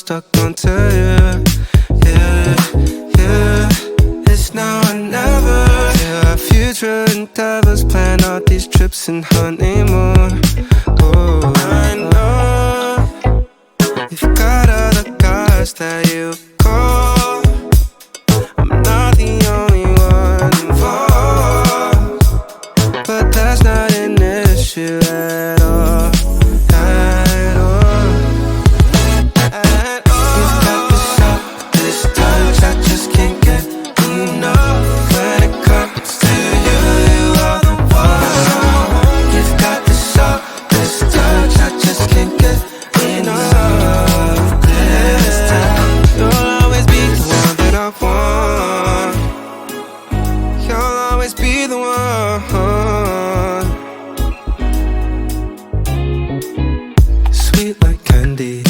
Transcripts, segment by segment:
stuck onto you. Yeah, yeah, it's now or never. Yeah, our future endeavors, plan out these trips and honeymoon. Oh, I know you've got other guys that you call. I'm not the only one involved, but that's not an issue at all. At all. At all. You've got this up, this touch, I just can't get enough. When it comes to you, you are the one. You've got this up, this touch, I just can't get enough. This time, you'll always be the one that I want. You'll always be the one. Sweet like candy,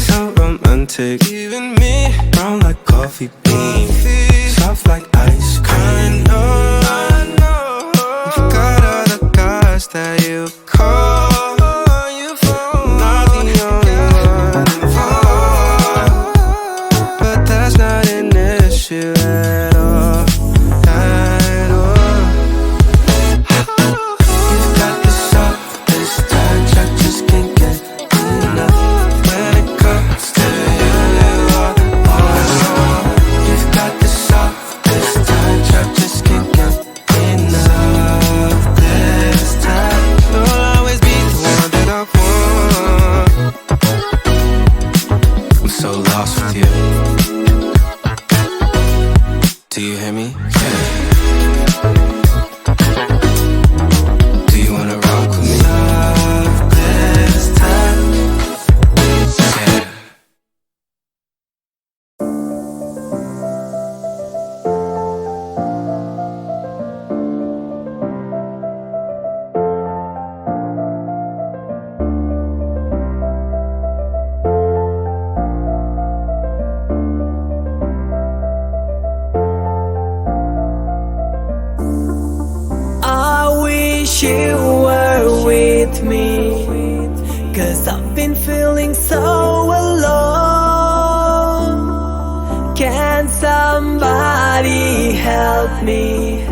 so romantic. Even me, brown like coffee beans, soft like ice cream. I know you've got other guys that you call. Not the only one involved, but that's not an issue at all. At all. You've got this up, this touch, I just can't get enough. When it comes to you, you are the one. You've got this up, this touch, I just can't get enough. This time, you'll always be the one that I want. I'm so lost with you. Do you hear me? Do you wanna rock with me? Love this time. Yeah. I wish you were with me, 'cause I've been feeling so alone. Can somebody help me?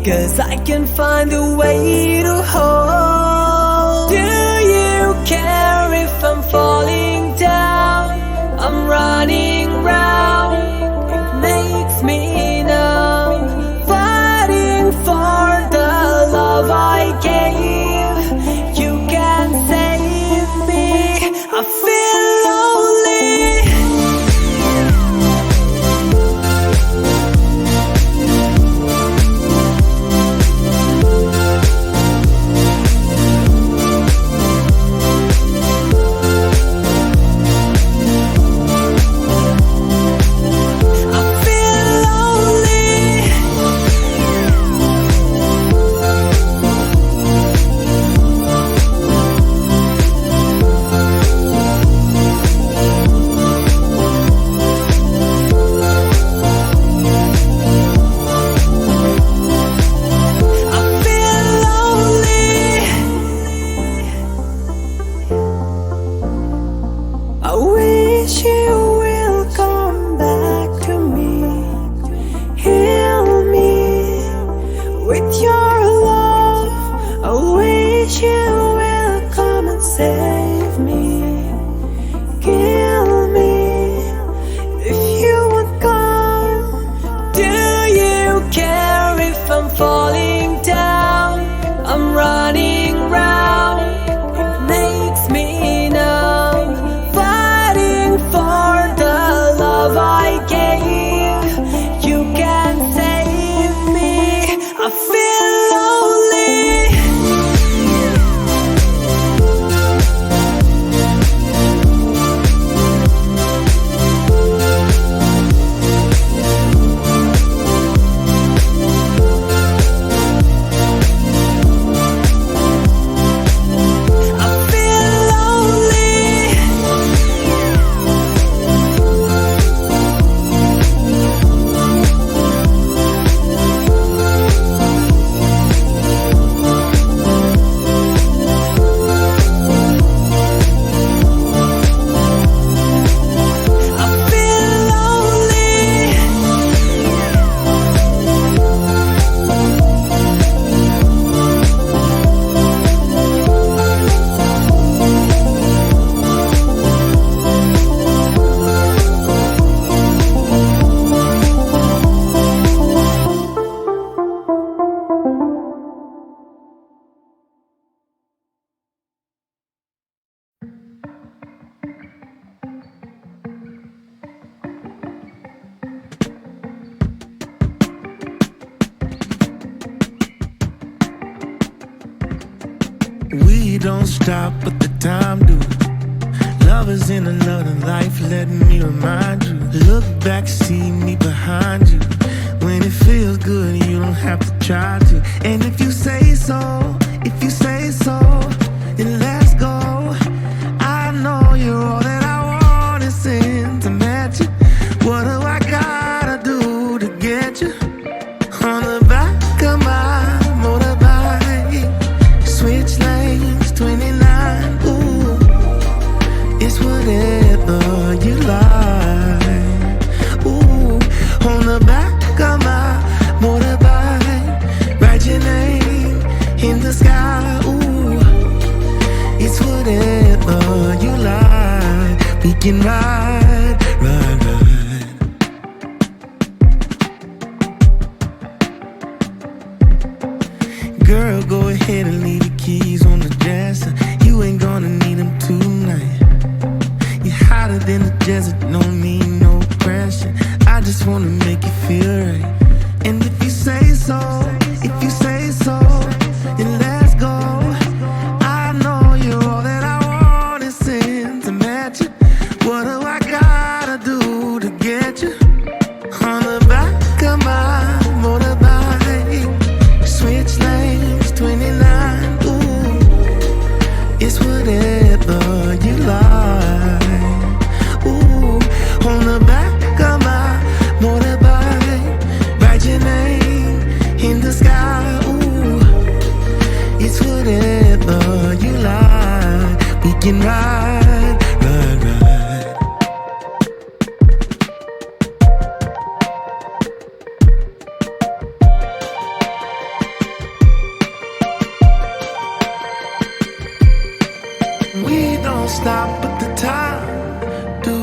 'Cause I can't find a way to hold. Do you care if I'm falling down? I'm running round, it makes me numb. Fighting for the love I gave, you can save me. I feel lonely. We don't stop, but the time do. Love is in another life, let me remind you. Look back, see me behind you. When it feels good, you don't have to try to. And if you say so, then let's go. I know you're all that I want is sentimental. What do I gotta do to get you? On the back of my motorbike, switch lanes, 29, ooh. It's whatever you like, ooh. On the back of my motorbike, write your name in the sky, ooh. It's whatever you like. We can ride, ride, ride. Girl, go ahead and leave the keys on the dresser. You ain't gonna need them tonight. You're hotter than the desert, no need, no pressure. I just wanna make you feel right. And if you say so, then let's go. I know you're all that I want is sentimental. What do I gotta do to get you? On the back of my motorbike, switch lanes, 29, ooh. It's whatever you like, ooh. On the back of my motorbike, write your name in the sky, ooh. It's whatever you like. We can ride, ride, ride. We don't stop, but the time do.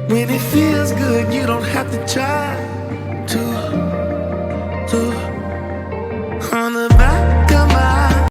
When it feels good, you don't have to try.